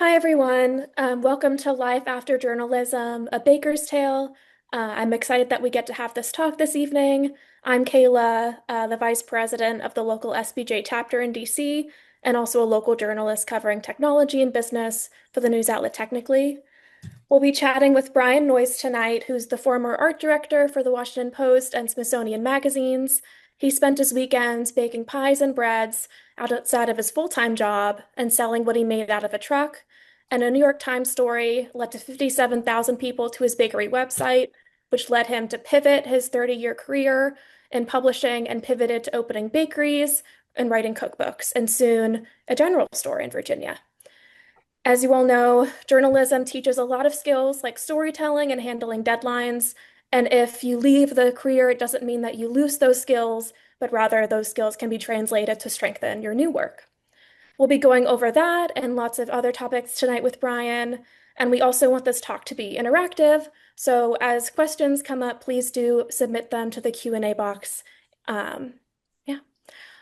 Hi, everyone. Welcome to Life After Journalism, a baker's tale. I'm excited that we get to have this talk this evening. I'm Kaela, the vice president of the local SPJ chapter in DC, and also a local journalist covering technology and business for the news outlet Technically. We'll be chatting with Brian Noyes tonight, who's the former art director for the Washington Post and Smithsonian magazines. He spent his weekends baking pies and breads outside of his full-time job and selling what he made out of a truck. And a New York Times story led to 57,000 people to his bakery website, which led him to pivot his 30-year career in publishing and pivoted to opening bakeries and writing cookbooks, and soon a general store in Virginia. As you all know, journalism teaches a lot of skills like storytelling and handling deadlines. And if you leave the career, it doesn't mean that you lose those skills, but rather those skills can be translated to strengthen your new work. We'll be going over that and lots of other topics tonight with Brian. And we also want this talk to be interactive. So as questions come up, please do submit them to the Q&A box. Yeah.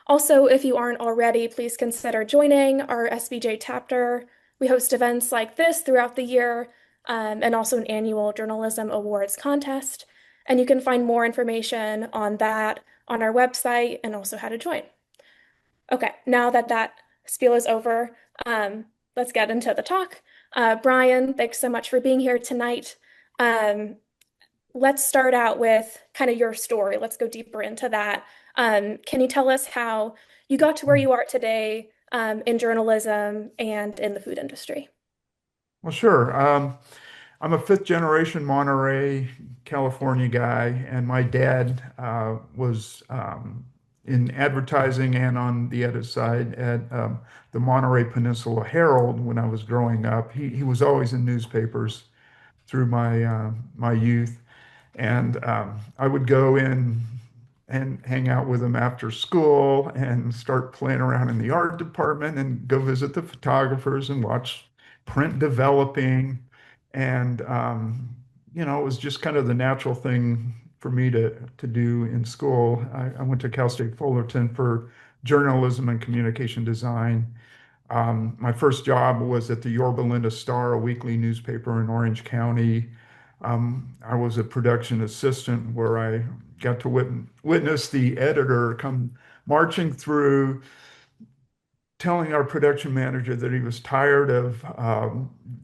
Also, if you aren't already, please consider joining our SBJ chapter. We host events like this throughout the year, and also an annual journalism awards contest. And you can find more information on that on our website and also how to join. Okay, now that that spiel is over, let's get into the talk. Brian, thanks so much for being here tonight. Um, let's start out with kind of your story. Let's go deeper into that. Can you tell us how you got to where you are today, in journalism and in the food industry? Well, sure. I'm a fifth generation Monterey, California guy, and my dad was in advertising and on the edit side at the Monterey Peninsula Herald when I was growing up. He was always in newspapers through my youth, and I would go in and hang out with him after school and start playing around in the art department and go visit the photographers and watch print developing. And, it was just kind of the natural thing for me to do in school. I went to Cal State Fullerton for journalism and communication design. My first job was at the Yorba Linda Star, a weekly newspaper in Orange County. I was a production assistant where I got to witness the editor come marching through, telling our production manager that he was tired of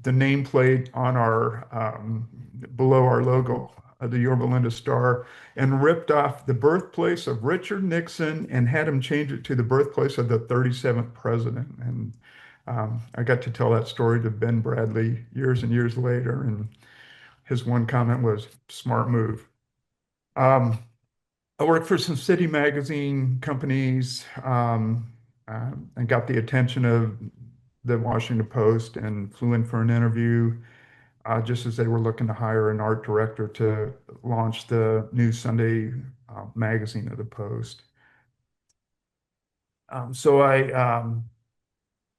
the nameplate on our below our logo, the Yorba Linda Star, and ripped off the birthplace of Richard Nixon and had him change it to the birthplace of the 37th president. And I got to tell that story to Ben Bradley years and years later, and his one comment was, "Smart move." Um, I worked for some city magazine companies, and got the attention of the Washington Post and flew in for an interview just as they were looking to hire an art director to launch the new Sunday magazine of the Post. So I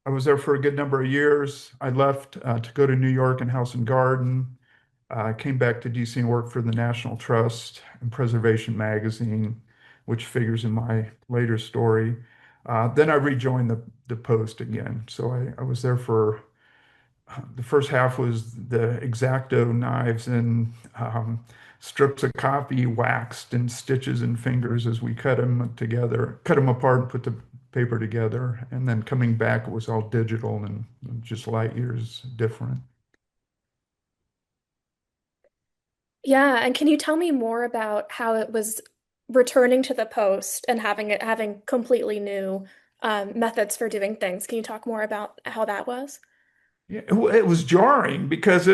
was there for a good number of years. I left to go to New York and House and Garden. Came back to DC and worked for the National Trust and Preservation Magazine, which figures in my later story. Then I rejoined the Post again. So I was there for the first half was the X-Acto knives and strips of copy waxed and stitches and fingers as we cut them together, cut them apart and put the paper together. And then coming back, it was all digital and just light years different. Yeah, and can you tell me more about how it was returning to the Post and having completely new methods for doing things? Can you talk more about how that was? Yeah, it was jarring because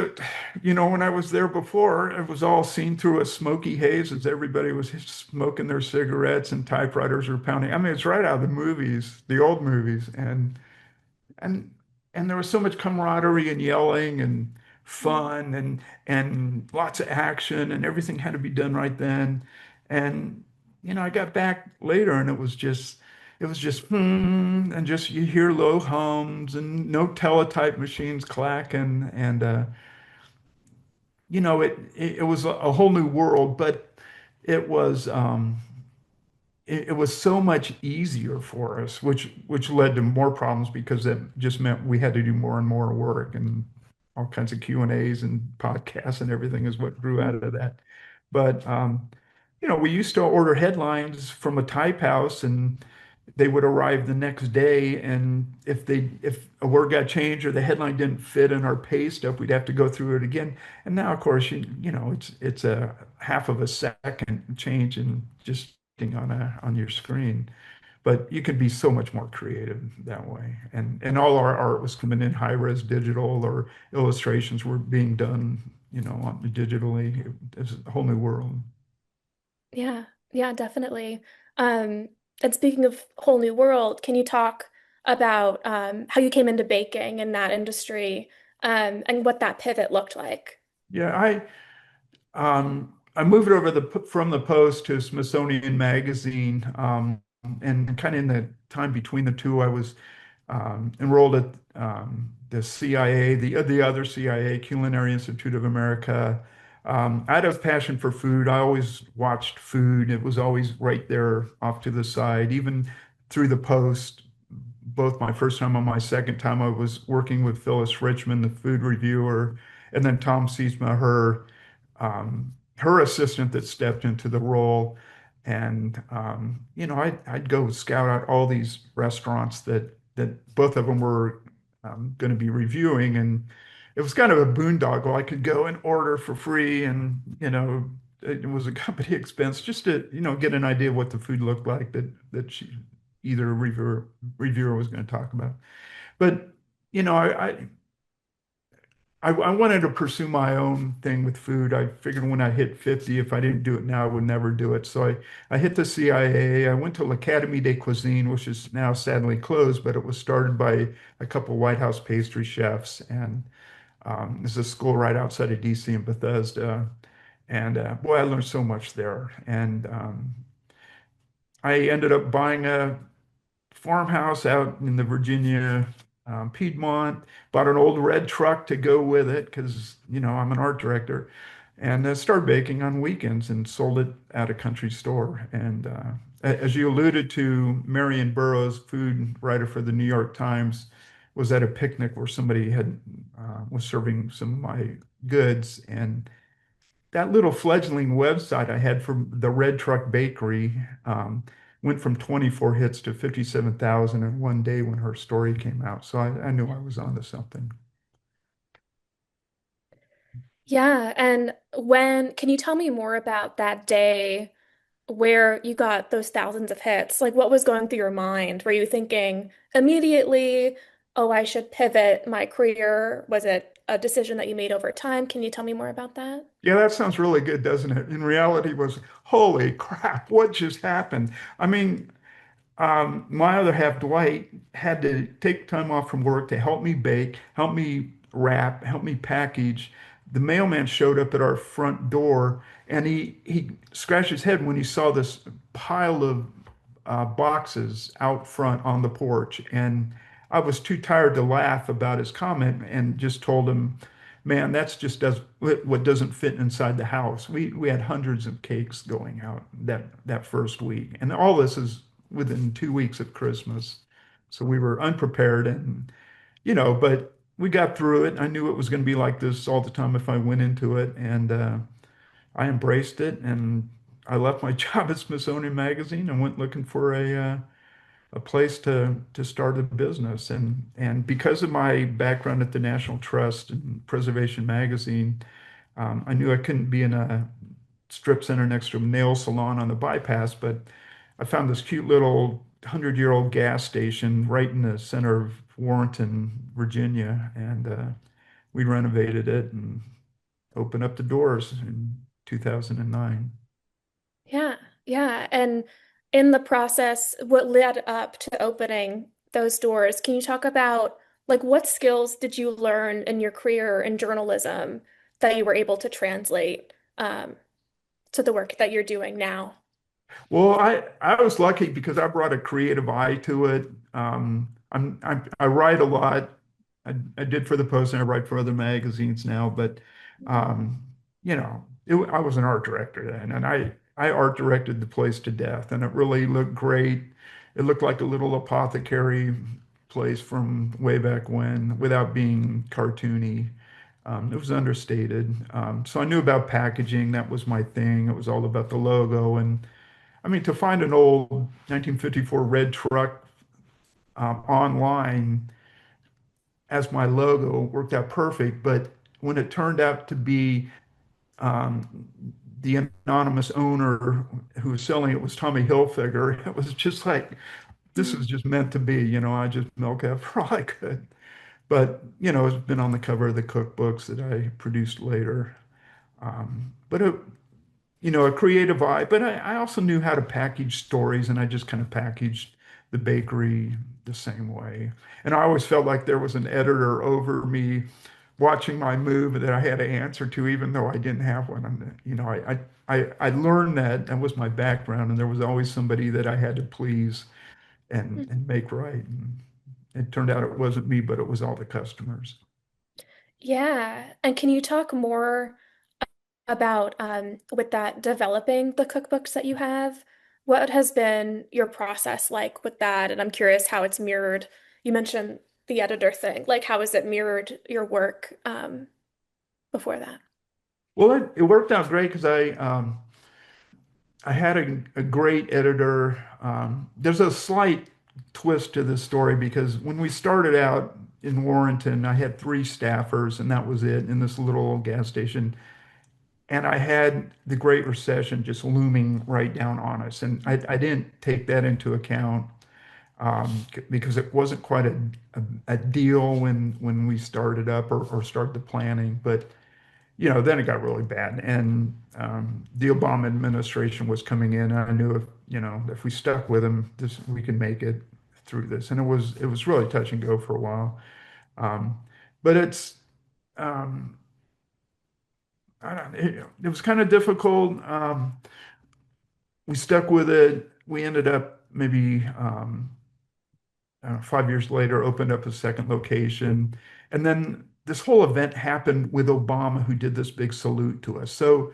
when I was there before, it was all seen through a smoky haze as everybody was smoking their cigarettes and typewriters were pounding. I mean, it's right out of the movies, the old movies, and and there was so much camaraderie and yelling and fun and lots of action and everything had to be done right then. And I got back later and it was just and just you hear low hums and no teletype machines clacking and it was a whole new world, but it was it was so much easier for us, which led to more problems because it just meant we had to do more and more work and all kinds of Q&As and podcasts and everything is what grew out of that. But we used to order headlines from a type house and they would arrive the next day, and if a word got changed or the headline didn't fit in our pay stub, we'd have to go through it again. And now, of course, it's a half of a second change in just on your screen. But you can be so much more creative that way. And all our art was coming in high-res digital, or illustrations were being done, digitally. It's a whole new world. Yeah, yeah, definitely. Um, and speaking of whole new world, can you talk about how you came into baking in that industry, and what that pivot looked like? Yeah, I moved over from the Post to Smithsonian Magazine, and kind of in the time between the two, I was enrolled at the CIA, the other CIA, Culinary Institute of America. I had a passion for food. I always watched food. It was always right there off to the side, even through the Post. Both my first time and my second time, I was working with Phyllis Richmond, the food reviewer, and then Tom Siesma, her assistant that stepped into the role. And I'd go scout out all these restaurants that both of them were going to be reviewing, and it was kind of a boondoggle. I could go and order for free, and it was a company expense just to get an idea of what the food looked like either reviewer was going to talk about. But you know, I wanted to pursue my own thing with food. I figured when I hit 50, if I didn't do it now, I would never do it. So I hit the CIA. I went to l'Académie des Cuisines, which is now sadly closed, but it was started by a couple White House pastry chefs. And this is a school right outside of DC in Bethesda. And boy, I learned so much there. And I ended up buying a farmhouse out in the Virginia Piedmont, bought an old red truck to go with it because, I'm an art director, and started baking on weekends and sold it at a country store. And as you alluded to, Marion Burroughs, food writer for the New York Times, was at a picnic where somebody was serving some of my goods, and that little fledgling website I had from the Red Truck Bakery went from 24 hits to 57,000 in one day when her story came out. So I knew I was onto something. Yeah, and can you tell me more about that day where you got those thousands of hits? Like, what was going through your mind? Were you thinking immediately, oh, I should pivot my career? Was it a decision that you made over time? Can you tell me more about that? Yeah, that sounds really good, doesn't it? In reality, it was holy crap, what just happened? I mean, my other half, Dwight, had to take time off from work to help me bake, help me wrap, help me package. The mailman showed up at our front door, and he scratched his head when he saw this pile of boxes out front on the porch. And I was too tired to laugh about his comment and just told him, man, that's just what doesn't fit inside the house. We had hundreds of cakes going out that first week, and all this is within 2 weeks of Christmas. So we were unprepared, and but we got through it. I knew it was going to be like this all the time if I went into it, and I embraced it. And I left my job at Smithsonian Magazine and went looking for a place to start a business. And because of my background at the National Trust and Preservation Magazine, I knew I couldn't be in a strip center next to a nail salon on the bypass, but I found this cute little 100-year-old gas station right in the center of Warrenton, Virginia, and we renovated it and opened up the doors in 2009. Yeah, yeah. And in the process, what led up to opening those doors, can you talk about like what skills did you learn in your career in journalism that you were able to translate to the work that you're doing now? Well, I was lucky because I brought a creative eye to it. I write a lot. I did for the Post and I write for other magazines now, but um, I was an art director then, and I I art directed the place to death, and it really looked great. It looked like a little apothecary place from way back when, without being cartoony. It was understated. So I knew about packaging. That was my thing. It was all about the logo. And I mean, to find an old 1954 red truck online as my logo worked out perfect. But when it turned out to be um, the anonymous owner who was selling it was Tommy Hilfiger, it was just like, this is just meant to be. I just milk it for all I could. But, it's been on the cover of the cookbooks that I produced later. But a creative eye. But I also knew how to package stories, and I just kind of packaged the bakery the same way. And I always felt like there was an editor over me watching my move that I had to answer to, even though I didn't have one. I learned that. That was my background, and there was always somebody that I had to please and make right. And it turned out it wasn't me, but it was all the customers. Yeah. And can you talk more about with that developing the cookbooks that you have? What has been your process like with that? And I'm curious how it's mirrored. You mentioned the editor thing. Like, how has it mirrored your work before that? Well, it worked out great because I had a great editor. There's a slight twist to this story because when we started out in Warrenton, I had three staffers, and that was it in this little gas station. And I had the Great Recession just looming right down on us. And I didn't take that into account because it wasn't quite a deal when we started up or started the planning. But then it got really bad, and the Obama administration was coming in. And I knew if we stuck with him, we could make it through this. And it was really touch and go for a while. Um, but it's I don't, it was kind of difficult. We stuck with it. We ended up maybe 5 years later, opened up a second location. And then this whole event happened with Obama, who did this big salute to us. So,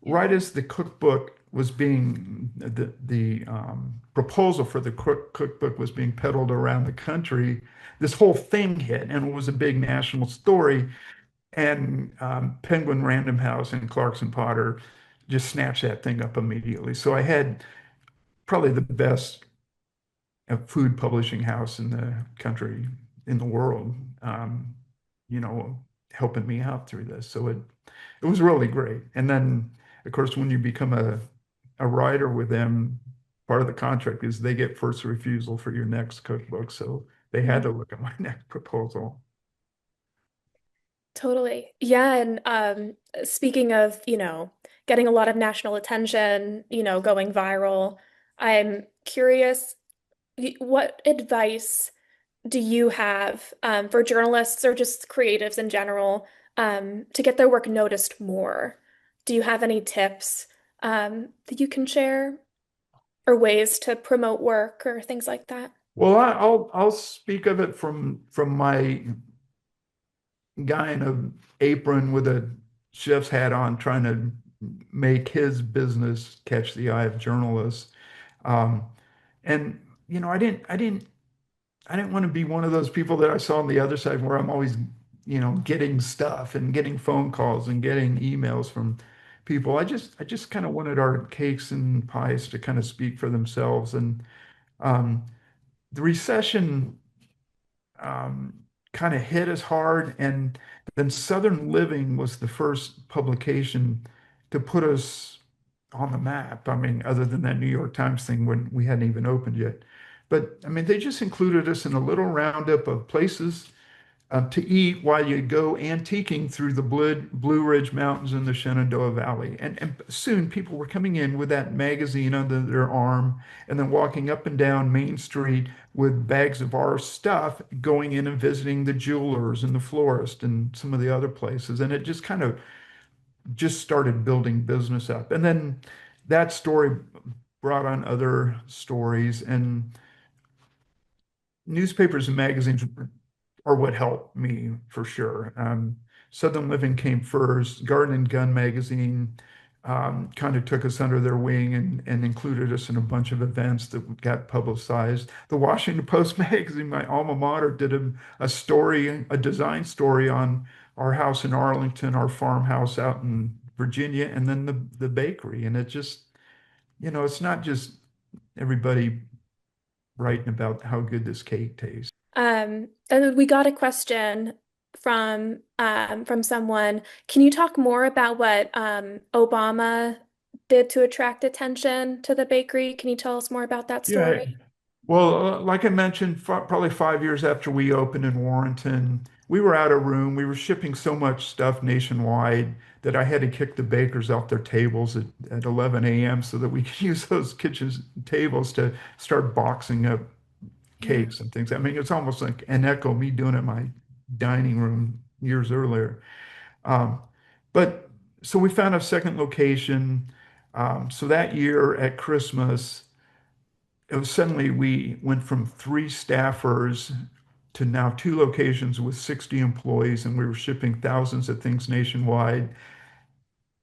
right Yeah. as the cookbook was being, the proposal for the cookbook was being peddled around the country, this whole thing hit, and it was a big national story. And Penguin Random House and Clarkson Potter just snatched that thing up immediately. So I had probably the best food publishing house in the country, in the world, um, you know, helping me out through this. So it was really great. And then, of course, when you become a writer with them, part of the contract is they get first refusal for your next cookbook. So they had Mhm. to look at my next proposal. Totally. Yeah, and speaking of, getting a lot of national attention, going viral, I'm curious, what advice do you have for journalists or just creatives in general to get their work noticed more? Do you have any tips that you can share or ways to promote work or things like that? Well, I'll speak of it from my guy in an apron with a chef's hat on, trying to make his business catch the eye of journalists. Um, and I didn't want to be one of those people that I saw on the other side where I'm always, getting stuff and getting phone calls and getting emails from people. I just kind of wanted our cakes and pies to kind of speak for themselves. And um, the recession um, kind of hit us hard. And then Southern Living was the first publication to put us on the map. I mean, other than that New York Times thing when we hadn't even opened yet. But I mean, they just included us in a little roundup of places to eat while you go antiquing through the Blue Ridge Mountains in the Shenandoah Valley. And soon people were coming in with that magazine under their arm and then walking up and down Main Street with bags of our stuff, going in and visiting the jewelers and the florist and some of the other places. And it just kind of just started building business up. And then that story brought on other stories, and newspapers and magazines are what helped me for sure. Southern Living came first, Garden and Gun magazine kind of took us under their wing and included us in a bunch of events that got publicized. The Washington Post magazine, my alma mater, did a story, a design story on our house in Arlington, our farmhouse out in Virginia, and then the bakery. And it just, it's not just everybody writing about how good this cake tastes. And we got a question from someone. Can you talk more about what Obama did to attract attention to the bakery? Can you tell us more about that Yeah. story? Well, like I mentioned, probably 5 years after we opened in Warrenton, we were out of room. We were shipping so much stuff nationwide that I had to kick the bakers off their tables at 11 a.m. so that we could use those kitchen tables to start boxing up Yeah. cakes and things. I mean, it's almost like an echo of me doing it in my dining room years earlier. Um, but so we found a second location. So that year at Christmas, it was suddenly we went from three staffers to now two locations with 60 employees, and we were shipping thousands of things nationwide.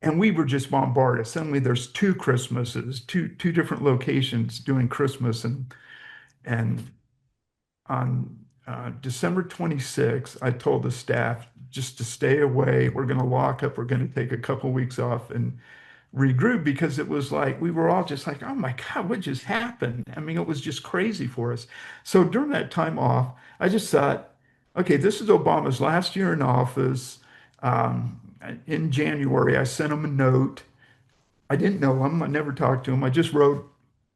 And we were just bombarded. Suddenly there's two Christmases, two different locations doing Christmas. And on December 26th, I told the staff just to stay away. We're going to lock up. We're going to take a couple weeks off and regroup because it was like we were all just like, oh my God, what just happened? I mean, it was just crazy for us. So during that time off, I just thought, okay, this is Obama's last year in office. Um, in January, I sent him a note. I didn't know him. I never talked to him. I just wrote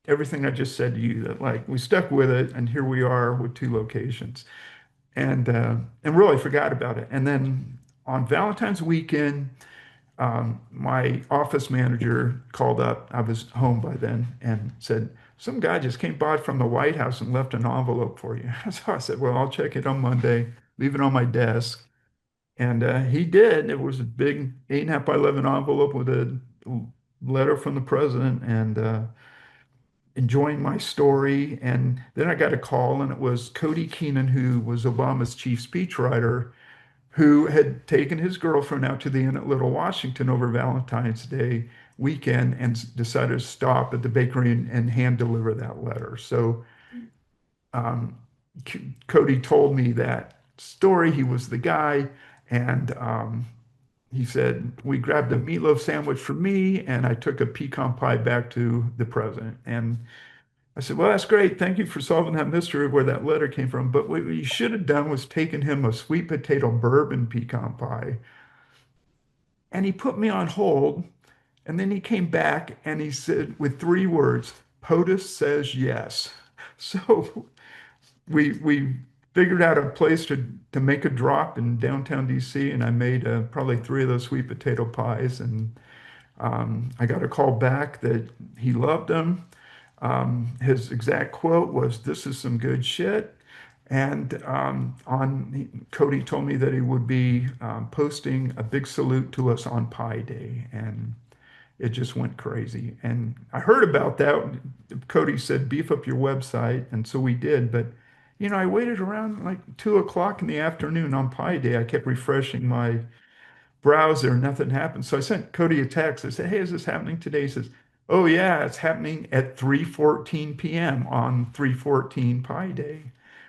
everything I just said to you that like we stuck with it, and here we are with two locations, and really forgot about it. And then on Valentine's weekend, my office manager called up. I was home by then and said, some guy just came by from the White House and left an envelope for you. So I said, well, I'll check it on Monday, leave it on my desk. And he did. It was a big 8.5 by 11 envelope with a letter from the president and enjoying my story. And then I got a call, and it was Cody Keenan, who was Obama's chief speechwriter, who had taken his girlfriend out to the inn at Little Washington over Valentine's Day weekend and decided to stop at the bakery and hand deliver that letter. So um, Cody told me that story. He was the guy. And he said, we grabbed a meatloaf sandwich for me, and I took a pecan pie back to the president. And I said, well, that's great. Thank you for solving that mystery of where that letter came from. But what you should have done was taken him a sweet potato bourbon pecan pie. And he put me on hold. And then he came back and he said, with three words, POTUS says yes. So we figured out a place to make a drop in downtown DC. And I made probably three of those sweet potato pies. And I got a call back that he loved them. His exact quote was, "This is some good shit." And Cody told me that he would be posting a big salute to us on Pi Day, and it just went crazy. And I heard about that. Cody said, "Beef up your website," and so we did. But I waited around like 2 o'clock in the afternoon on Pi Day. I kept refreshing my browser, nothing happened. So I sent Cody a text. I said, hey, is this happening today? He says, oh yeah, it's happening at 3:14 p.m. on 3:14 Pi Day,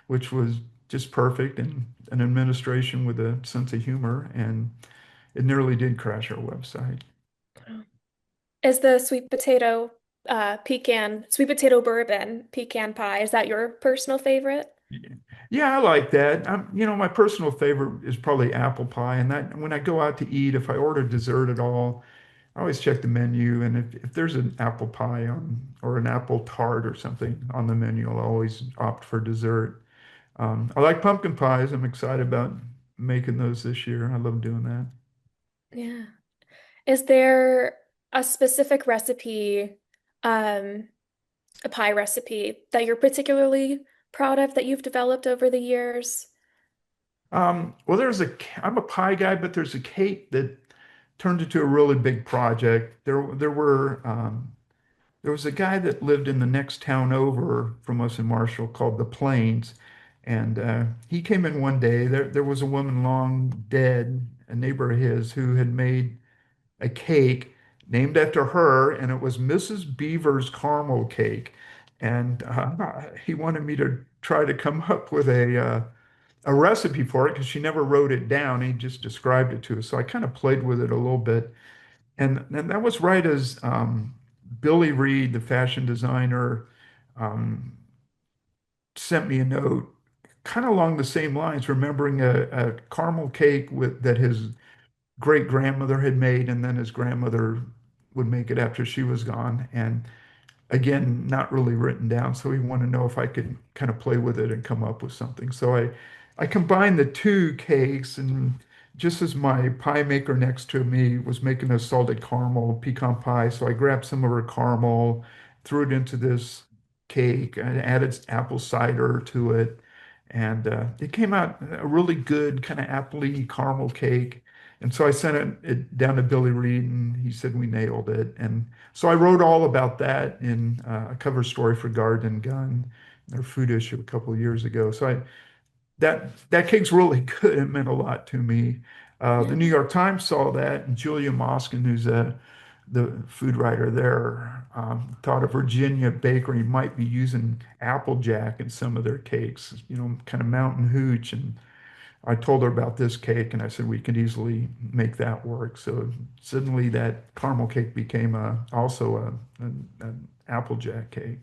which was just perfect and an administration with a sense of humor. And it nearly did crash our website. Is the sweet potato bourbon pecan pie, is that your personal favorite? Yeah, I like that. My personal favorite is probably apple pie. And that when I go out to eat, if I order dessert at all, I always check the menu, and if there's an apple pie on or an apple tart or something on the menu, I'll always opt for dessert. I like pumpkin pies. I'm excited about making those this year. I love doing that. Yeah. Is there a specific recipe, um, a pie recipe that you're particularly proud of that you've developed over the years? Well, I'm a pie guy, but there's a cake that turned into a really big project. There was a guy that lived in the next town over from us in Marshall called the Plains. And he came in one day. There was a woman long dead, a neighbor of his, who had made a cake named after her, and it was Mrs. Beaver's caramel cake. And he wanted me to try to come up with a recipe for it because she never wrote it down. He just described it to us. So I kind of played with it a little bit. And that was right as Billy Reed, the fashion designer, um, sent me a note kind of along the same lines, remembering a caramel cake that his great grandmother had made, and then his grandmother would make it after she was gone. And again, not really written down. So he wanted to know if I could kind of play with it and come up with something. So I combined the two cakes, and just as my pie maker next to me was making a salted caramel pecan pie, so I grabbed some of her caramel, threw it into this cake, and added apple cider to it. And it came out a really good kind of appley caramel cake. And so I sent it down to Billy Reed, and he said we nailed it. And so I wrote all about that in a cover story for Garden and Gun, their food issue a couple of years ago. So that cake's really good. It meant a lot to me. The New York Times saw that, and Julia Moskin, who's the food writer there, thought a Virginia bakery might be using Applejack in some of their cakes, kind of mountain hooch. And I told her about this cake, and I said we could easily make that work. So suddenly that caramel cake became also an Applejack cake.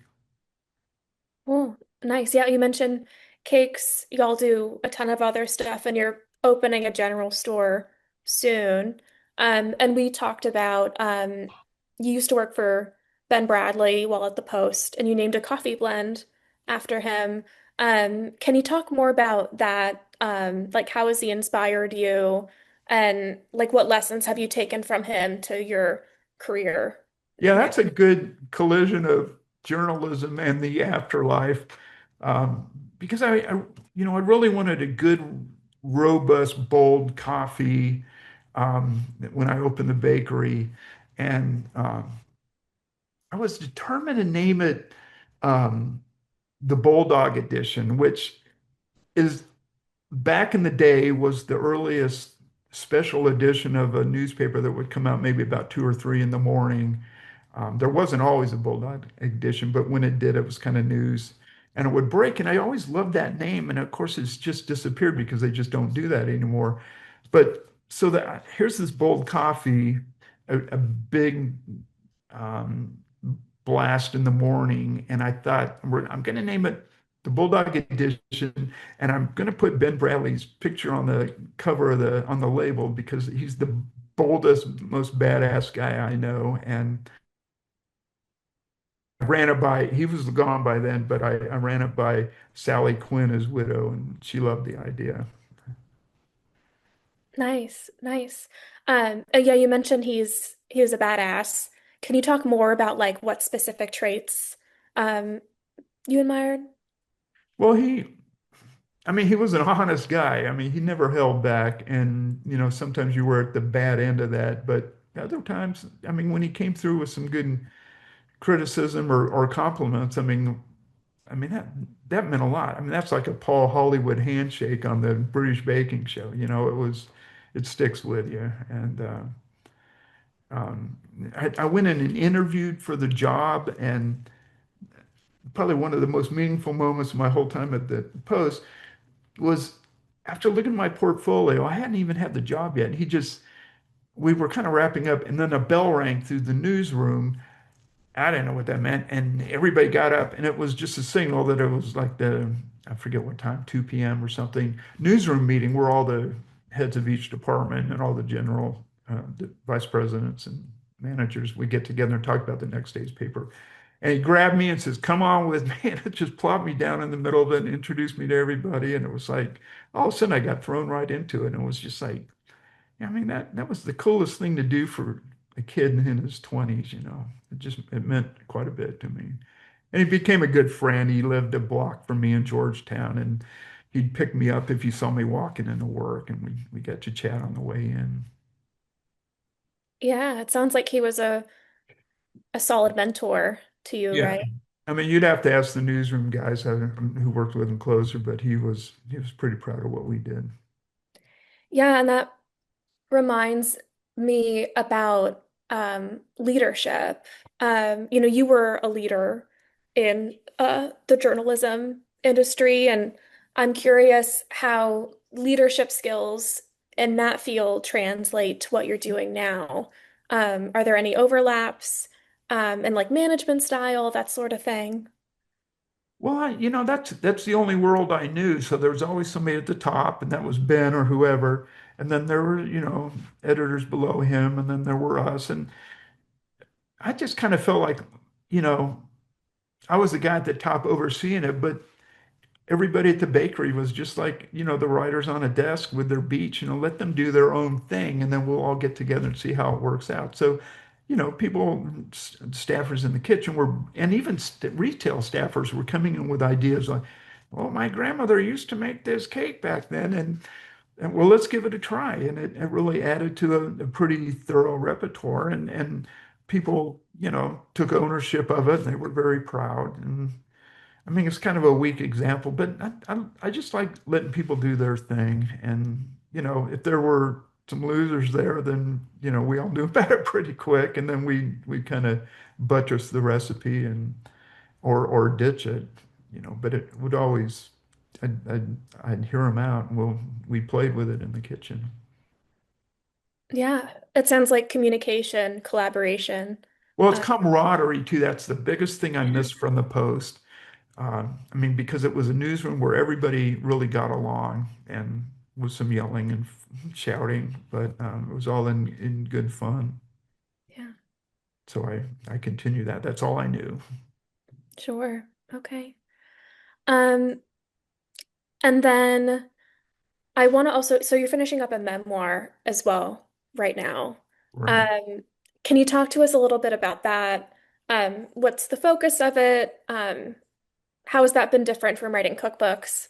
Oh, nice. Yeah, you mentioned cakes. Y'all do a ton of other stuff, and you're opening a general store soon. And we talked about you used to work for Ben Bradley while at the Post, and you named a coffee blend after him. Can you talk more about that? Like, how has he inspired you? And like, what lessons have you taken from him to your career Yeah, now? that's a good collision of journalism and the afterlife. Um, because I really wanted a good, robust, bold coffee when I opened the bakery, and I was determined to name it um, the Bulldog Edition, which is back in the day was the earliest special edition of a newspaper that would come out maybe about 2 or 3 in the morning. There wasn't always a Bulldog edition, but when it did, it was kind of news. And it would break. And I always loved that name. And of course, it's just disappeared because they just don't do that anymore. But so that here's this bold coffee, a big um, blast in the morning. And I thought, I'm going to name it the Bulldog Edition, and I'm going to put Ben Bradley's picture on the cover of on the label because he's the boldest, most badass guy I know. And I ran it by, he was gone by then, but I ran it by Sally Quinn, his widow, and she loved the idea. Nice, nice. Yeah, you mentioned he was a badass. Can you talk more about like what specific traits um you admired? Well, I mean, he was an honest guy. I mean, he never held back. And, sometimes you were at the bad end of that. But other times, I mean, when he came through with some good criticism or compliments, I mean that meant a lot. I mean, that's like a Paul Hollywood handshake on the British Baking Show. It sticks with you. And I went in and interviewed for the job, and probably one of the most meaningful moments of my whole time at the Post was after looking at my portfolio. I hadn't even had the job yet. We were kind of wrapping up, and then a bell rang through the newsroom. I didn't know what that meant. And everybody got up, and it was just a signal that it was like I forget what time, 2 p.m. or something, newsroom meeting where all the heads of each department and all the the vice presidents and managers, we get together and talk about the next day's paper. And he grabbed me and says, "Come on with me." And it just plopped me down in the middle of it and introduced me to everybody. And it was like, all of a sudden I got thrown right into it. And it was just like, yeah, I mean, that was the coolest thing to do for a kid in his 20s. It meant quite a bit to me. And he became a good friend. He lived a block from me in Georgetown, and he'd pick me up if he saw me walking into work, and we got to chat on the way in. Yeah, it sounds like he was a solid mentor to you, Yeah. right? I mean, you'd have to ask the newsroom guys who worked with him closer, but he was pretty proud of what we did. Yeah, and that reminds me about leadership. You were a leader in the journalism industry, and I'm curious how leadership skills in that field translate to what you're doing now. Are there any overlaps in like management style, that sort of thing? Well, that's the only world I knew. So there was always somebody at the top, and that was Ben or whoever. And then there were, editors below him, and then there were us. And I just kind of felt like, you know, I was the guy at the top overseeing it, but everybody at the bakery was just like, the writers on a desk with their beats, let them do their own thing, and then we'll all get together and see how it works out. So, people, staffers in the kitchen were, and even retail staffers were coming in with ideas like, well, my grandmother used to make this cake back then, and well, let's give it a try. And it really added to a pretty thorough repertoire, and people, took ownership of it, and they were very proud. And I mean, it's kind of a weak example, but I just like letting people do their thing. And, if there were some losers there, then, we all knew about it pretty quick. And then we kind of buttress the recipe and, or ditch it, but it would always, I'd hear them out and we played with it in the kitchen. Yeah, it sounds like communication, collaboration. Well, it's Uh, camaraderie too. That's the biggest thing I yeah, missed from the Post. I mean, because it was a newsroom where everybody really got along and with some yelling and shouting, but it was all in good fun. yeah, So I continue that. That's all I knew. sure. Okay. Um, and then I want to also, so you're finishing up a memoir as well right now. Right. Um, can you talk to us a little bit about that? What's the focus of it? How has that been different from writing cookbooks?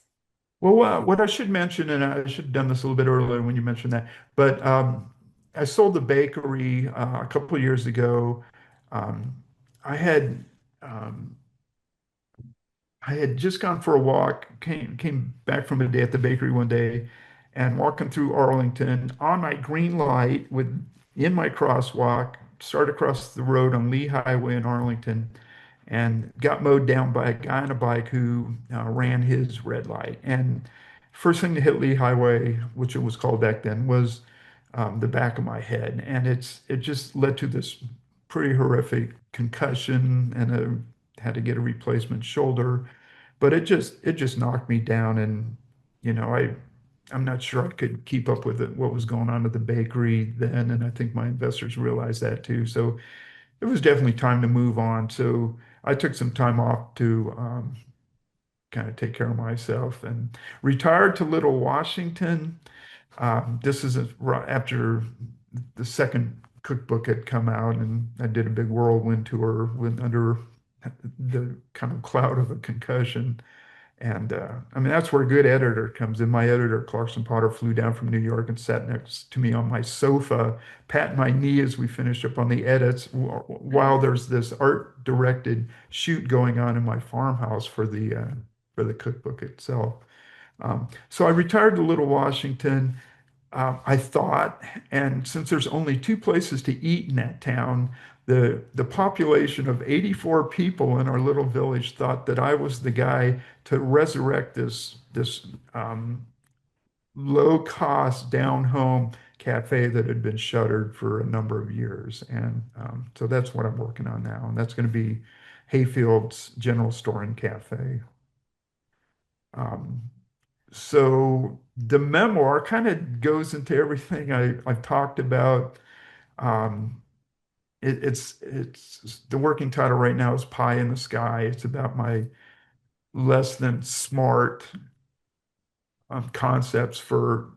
Well, what I should mention, and I should have done this a little bit earlier when you mentioned that, but I sold the bakery a couple of years ago. Um, I had um, I had just gone for a walk, came back from a day at the bakery one day, and walking through Arlington on my green light with in my crosswalk, started across the road on Lee Highway in Arlington, and got mowed down by a guy on a bike who ran his red light. And first thing to hit Lee Highway, which it was called back then, was the back of my head, and it just led to this pretty horrific concussion, and had to get a replacement shoulder. But it just knocked me down, and I'm not sure I could keep up with it, what was going on at the bakery then, and I think my investors realized that too. So it was definitely time to move on. So I took some time off to kind of take care of myself and retired to Little Washington. This is after the second cookbook had come out, and I did a big whirlwind tour with under the kind of cloud of a concussion. And I mean, that's where a good editor comes in. My editor, Clarkson Potter, flew down from New York and sat next to me on my sofa, patting my knee as we finished up on the edits, while there's this art-directed shoot going on in my farmhouse for the cookbook itself. So I retired to Little Washington, I thought, and since there's only two places to eat in that town, the population of 84 people in our little village thought that I was the guy to resurrect this low cost down home cafe that had been shuttered for a number of years. And so that's what I'm working on now, and that's going to be Hayfield's General Store and Cafe. Um, so the memoir kind of goes into everything I've talked about. Um, it's the working title right now is Pie in the Sky. It's about my less than smart concepts for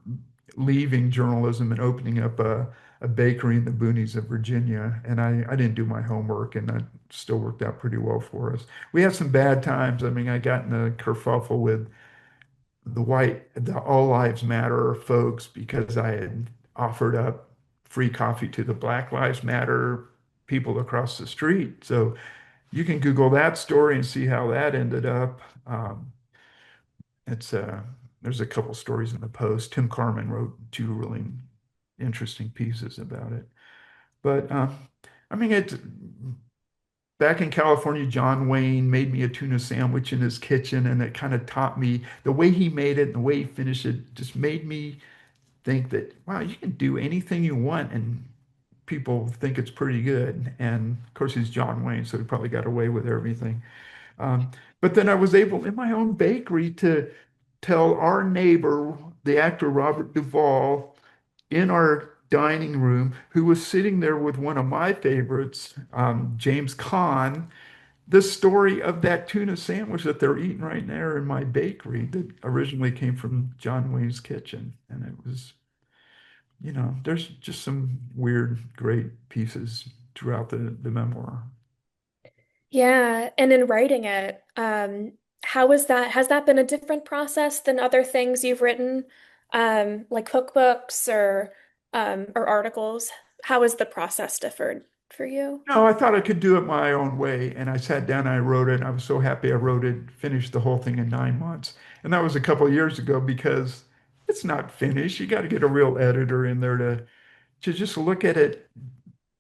leaving journalism and opening up a bakery in the boonies of Virginia. And I didn't do my homework, and that still worked out pretty well for us. We had some bad times. I mean, I got in a kerfuffle with the All Lives Matter folks because I had offered up free coffee to the Black Lives Matter people across the street. So you can Google that story and see how that ended up. It's there's a couple stories in the Post. Tim Carmen wrote two really interesting pieces about it. But I mean, it back in California, John Wayne made me a tuna sandwich in his kitchen, and it kind of taught me the way he made it and the way he finished it just made me think that, wow, you can do anything you want and people think it's pretty good. And of course, he's John Wayne, so he probably got away with everything. Um, but then I was able in my own bakery to tell our neighbor, the actor Robert Duvall, in our dining room, who was sitting there with one of my favorites, James Caan, the story of that tuna sandwich that they're eating right there in my bakery that originally came from John Wayne's kitchen. And it was, there's just some weird, great pieces throughout the memoir. Yeah, and in writing it, how is that? Has that been a different process than other things you've written, like cookbooks or articles? How has the process differed for you? No, I thought I could do it my own way. And I sat down and I wrote it. I was so happy I wrote it, finished the whole thing in 9 months. And that was a couple of years ago because it's not finished. You got to get a real editor in there to just look at it,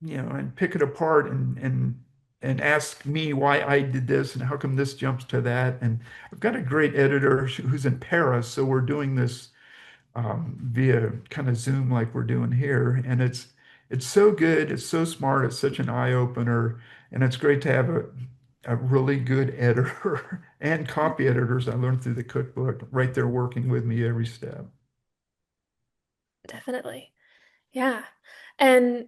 and pick it apart and ask me why I did this and how come this jumps to that. And I've got a great editor who's in Paris, so we're doing this via kind of Zoom like we're doing here. And it's so good, it's so smart, it's such an eye opener, and it's great to have a really good editor and copy editors I learned through the cookbook right there working with me every step. Definitely. Yeah. And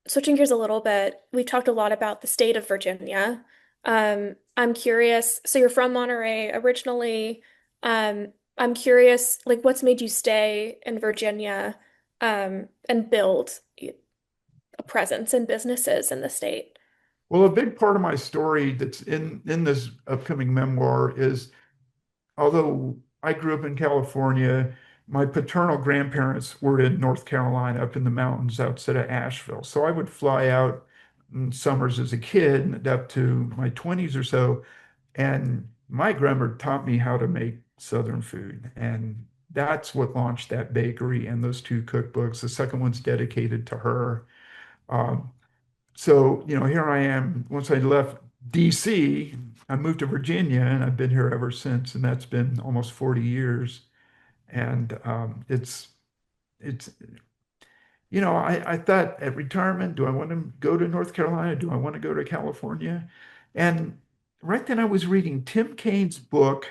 switching gears a little bit, we talked a lot about the state of Virginia. I'm curious, so you're from Monterey originally. I'm curious, like what's made you stay in Virginia and build a presence in businesses in the state? Well, a big part of my story that's in this upcoming memoir is although I grew up in California, my paternal grandparents were in North Carolina up in the mountains outside of Asheville. So I would fly out in summers as a kid and up to my 20s or so. And my grandma taught me how to make Southern food. And that's what launched that bakery and those two cookbooks. The second one's dedicated to her. Um, so, here I am. Once I left DC, I moved to Virginia and I've been here ever since. And that's been almost 40 years. And it's, I thought at retirement, do I want to go to North Carolina? Do I want to go to California? And right then I was reading Tim Kaine's book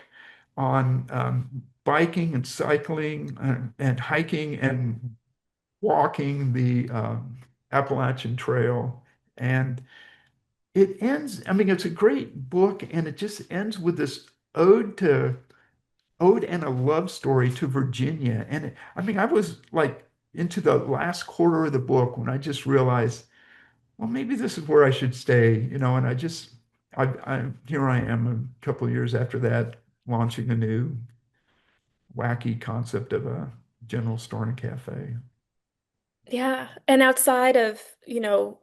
on biking and cycling and hiking and walking the Appalachian Trail. And it ends, I mean, it's a great book, and it just ends with this ode to ode and a love story to Virginia. And I mean, I was like into the last quarter of the book when I just realized, well, maybe this is where I should stay. And here I am a couple of years after that, launching a new wacky concept of a general store and a cafe. Yeah. And outside of,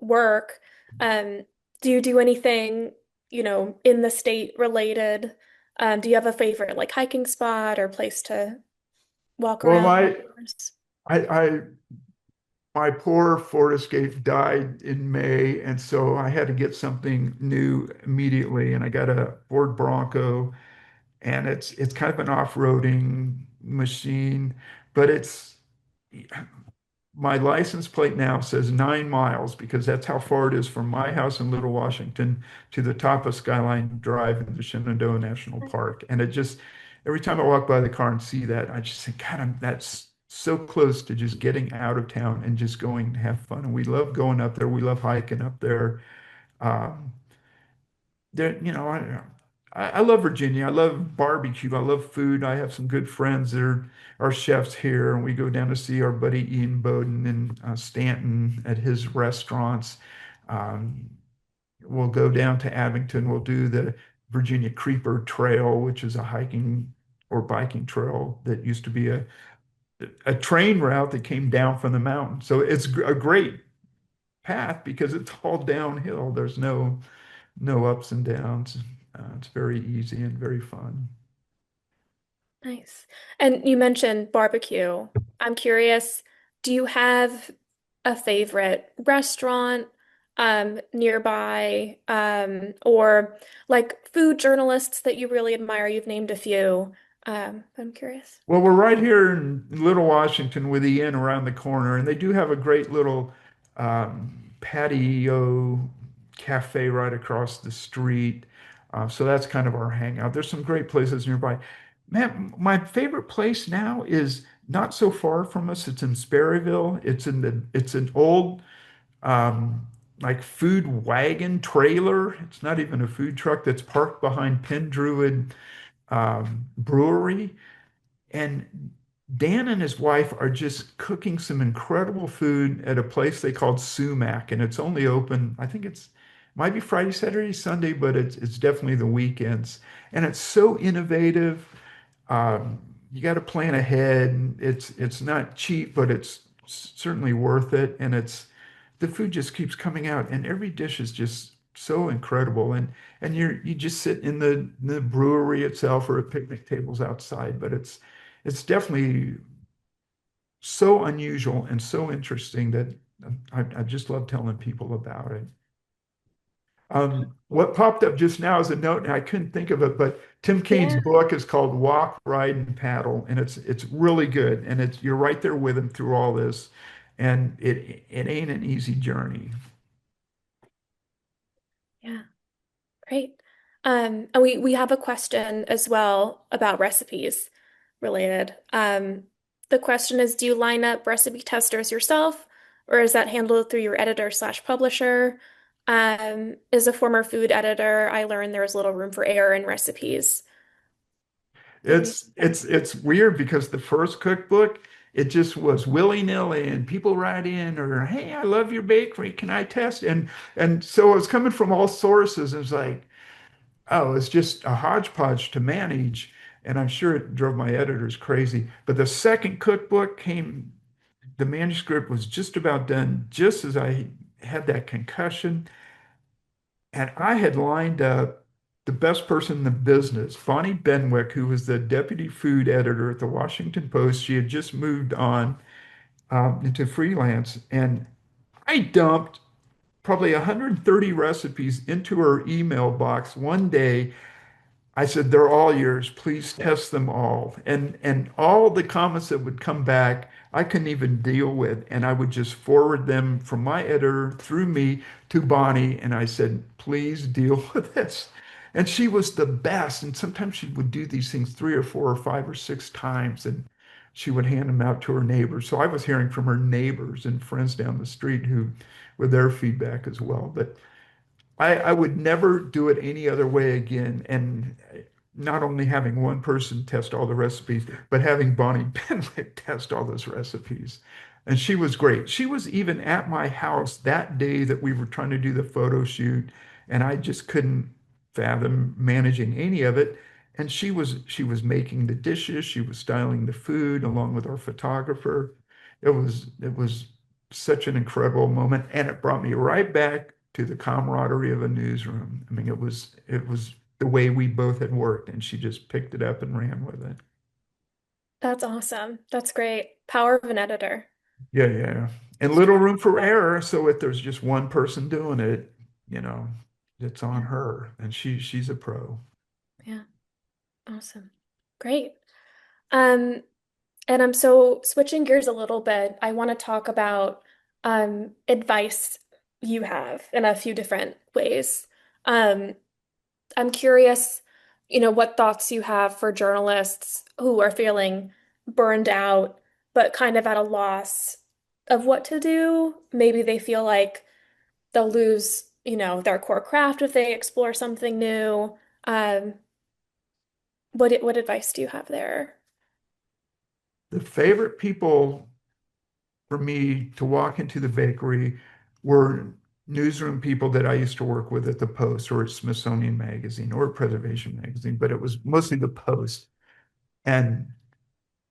work, um, do you do anything, in the state related? Do you have a favorite like hiking spot or place to walk Well, around outdoors? I my poor Ford Escape died in May, and so I had to get something new immediately. And I got a Ford Bronco, and it's kind of an off-roading machine, but it's my license plate now says 9 miles because that's how far it is from my house in Little Washington to the top of Skyline Drive in the Shenandoah National Park. And it just, every time I walk by the car and see that, I just think, God, that's so close to just getting out of town and just going to have fun. And we love going up there. We love hiking up there. Um, I love Virginia. I love barbecue. I love food. I have some good friends that are chefs here, and we go down to see our buddy Ian Bowden in Stanton at his restaurants. Um, we'll go down to Abington. We'll do the Virginia Creeper Trail, which is a hiking or biking trail that used to be a train route that came down from the mountain. So it's a great path because it's all downhill. There's no ups and downs. It's very easy and very fun. Nice. And you mentioned barbecue. I'm curious, do you have a favorite restaurant nearby, or like food journalists that you really admire? You've named a few. I'm curious. Well, we're right here in Little Washington with the inn around the corner, and they do have a great little patio cafe right across the street. So that's kind of our hangout. There's some great places nearby. Man, my favorite place now is not so far from us. It's in Sperryville. It's an old um, like food wagon trailer. It's not even a food truck that's parked behind Penn Druid Brewery. And Dan and his wife are just cooking some incredible food at a place they called Sumac, and it's only open, I think it's might be Friday, Saturday, Sunday, but it's definitely the weekends. And it's so innovative. You got to plan ahead. It's not cheap, but it's certainly worth it. And it's the food just keeps coming out, and every dish is just so incredible. And you just sit in the brewery itself or at picnic tables outside, but it's definitely so unusual and so interesting that I just love telling people about it. What popped up just now is a note, and I couldn't think of it, but Tim Kaine's Yeah. book is called Walk, Ride, and Paddle, and it's really good, and it's you're right there with him through all this, and it ain't an easy journey. Yeah. Great. And we have a question as well about recipes related. The question is, do you line up recipe testers yourself, or is that handled through your editor slash publisher? As a former food editor, I learned there was little room for error in recipes. What do you It's weird because the first cookbook, it just was willy-nilly and people write in or hey, I love your bakery. Can I test? And so it was coming from all sources. It was like, oh, it's just a hodgepodge to manage. And I'm sure it drove my editors crazy. But the second cookbook came, the manuscript was just about done, just as I had that concussion. And I had lined up the best person in the business, Bonnie Benwick, who was the deputy food editor at the Washington Post. She had just moved on into freelance. And I dumped probably 130 recipes into her email box one day. I said, they're all yours. Please test them all. And all the comments that would come back, I couldn't even deal with. And I would just forward them from my editor through me to Bonnie. And I said, please deal with this. And she was the best. And sometimes she would do these things three or four or five or six times. And she would hand them out to her neighbors. So I was hearing from her neighbors and friends down the street who with their feedback as well. But I would never do it any other way again. And not only having one person test all the recipes, but having Bonnie Benwick test all those recipes. And she was great. She was even at my house that day that we were trying to do the photo shoot, and I just couldn't fathom managing any of it. And she was making the dishes, she was styling the food along with our photographer. It was such an incredible moment, and it brought me right back to the camaraderie of a newsroom. I mean, it was the way we both had worked, and she just picked it up and ran with it. That's awesome. That's great. Power of an editor. Yeah, yeah. And little room for error. So if there's just one person doing it, you know, it's on Yeah. her, and she's a pro. Yeah. Awesome. Great. Um, and I'm so switching gears a little bit. I want to talk about advice you have in a few different ways. Um, I'm curious, what thoughts you have for journalists who are feeling burned out, but kind of at a loss of what to do. Maybe they feel like they'll lose, their core craft if they explore something new. Um, what advice do you have there? The favorite people for me to walk into the bakery were newsroom people that I used to work with at the Post or at Smithsonian Magazine or Preservation Magazine, but it was mostly the Post. And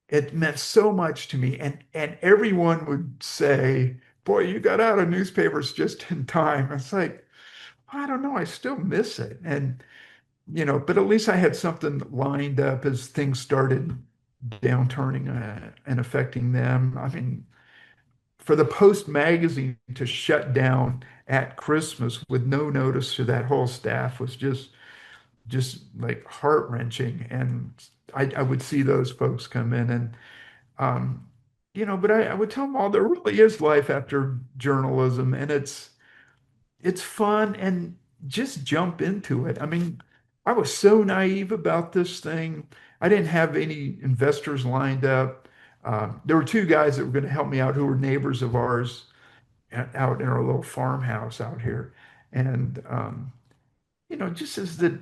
it meant so much to me. And everyone would say, boy, you got out of newspapers just in time. It's like, I don't know, I still miss it. And, but at least I had something lined up as things started downturning and affecting them. I mean, for the Post magazine to shut down at Christmas with no notice to that whole staff was just like heart-wrenching. And I would see those folks come in and um, but I would tell them all there really is life after journalism, and it's fun and just jump into it. I mean, I was so naive about this thing. I didn't have any investors lined up. There were two guys that were going to help me out who were neighbors of ours out in our little farmhouse out here. And, just as the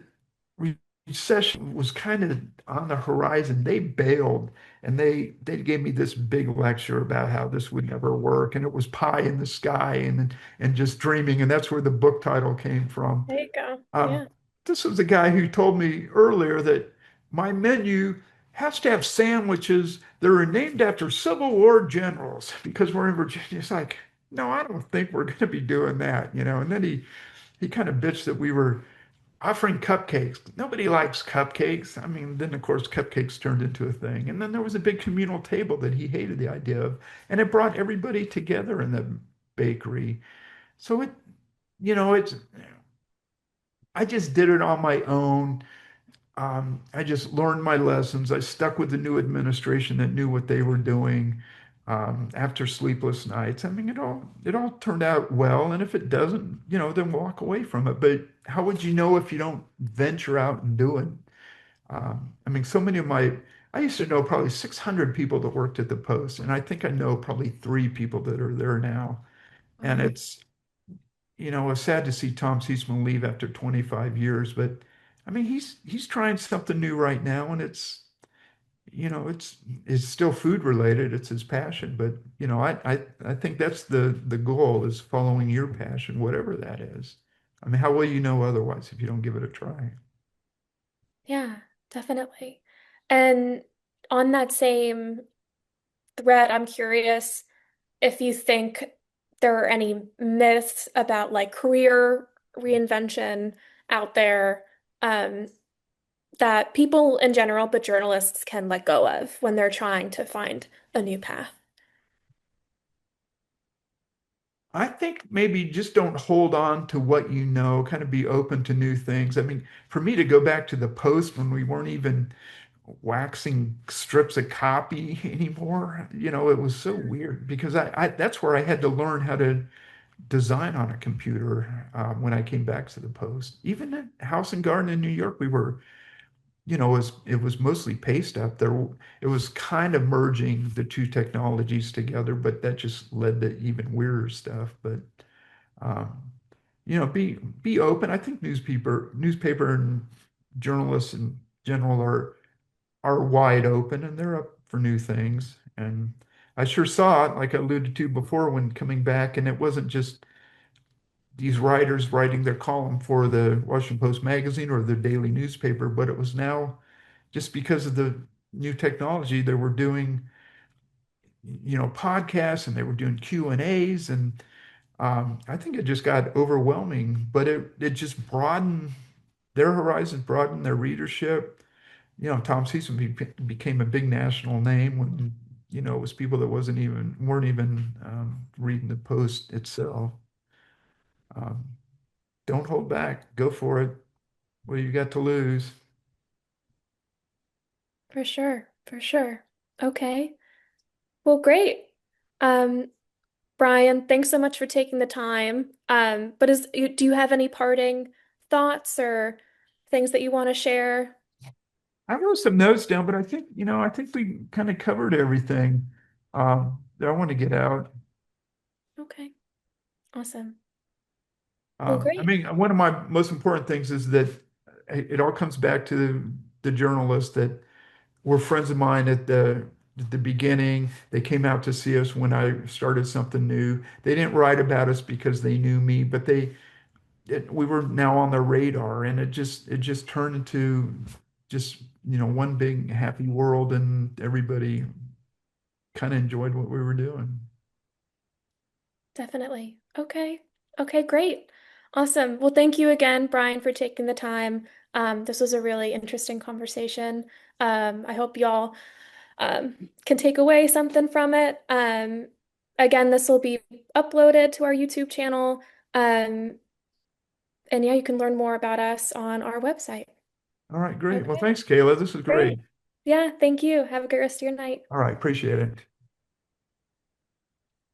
recession was kind of on the horizon, they bailed and they gave me this big lecture about how this would never work. And it was pie in the sky and just dreaming. And that's where the book title came from. There you go. Um, Yeah. this was a guy who told me earlier that my menu has to have sandwiches that are named after Civil War generals because we're in Virginia. It's like, no, I don't think we're going to be doing that. And then he kind of bitched that we were offering cupcakes. Nobody likes cupcakes. I mean, then of course cupcakes turned into a thing. And then there was a big communal table that he hated the idea of, and it brought everybody together in the bakery. So it's I just did it on my own. I just learned my lessons. I stuck with the new administration that knew what they were doing after sleepless nights. I mean, it all turned out well. And if it doesn't, then walk away from it. But how would you know if you don't venture out and do it? I mean, I used to know probably 600 people that worked at the Post, and I think I know probably three people that are there now. And Wow. it's sad to see Tom Seisman leave after 25 years, but I mean, he's trying something new right now, and it's still food related. It's his passion, but I think that's the goal is following your passion, whatever that is. I mean, how will you know otherwise if you don't give it a try? Yeah, definitely. And on that same thread, I'm curious if you think there are any myths about like career reinvention out there, um, that people in general, but journalists can let go of when they're trying to find a new path. I think maybe just don't hold on to what you know, kind of be open to new things. I mean, for me to go back to the Post when we weren't even waxing strips of copy anymore, it was so weird because that's where I had to learn how to design on a computer when I came back to the Post. Even at House and Garden in New York, we were, it was mostly paste up there. It was kind of merging the two technologies together, but that just led to even weirder stuff. But um, be open. I think newspaper and journalists in general are wide open and they're up for new things. And I sure saw it, like I alluded to before, when coming back, and it wasn't just these writers writing their column for the Washington Post magazine or their daily newspaper, but it was now just because of the new technology, they were doing, podcasts and they were doing Q&As, and I think it just got overwhelming, but it just broadened their horizons, broadened their readership. Tom Season became a big national name when, it was people that weren't even reading the Post itself. Um, don't hold back. Go for it. What do you got to lose? For sure, for sure. Okay. Well, great. Um, Brian, thanks so much for taking the time. But do you have any parting thoughts or things that you want to share? I wrote some notes down, but I think we kind of covered everything that I want to get out. Okay, awesome. Well, I great. mean, one of my most important things is that it all comes back to the journalists that were friends of mine at the beginning. They came out to see us when I started something new. They didn't write about us because they knew me, but we were now on their radar, and it just turned into just one big happy world, and everybody kind of enjoyed what we were doing. Definitely. Okay. Okay, great. Awesome. Well, thank you again, Brian, for taking the time. This was a really interesting conversation. I hope y'all can take away something from it. Again, this will be uploaded to our YouTube channel. Um, and yeah, you can learn more about us on our website. All right, great. Well, Okay, thanks, Kayla. This is great. great. Yeah, thank you. Have a great rest of your night. All right, appreciate it.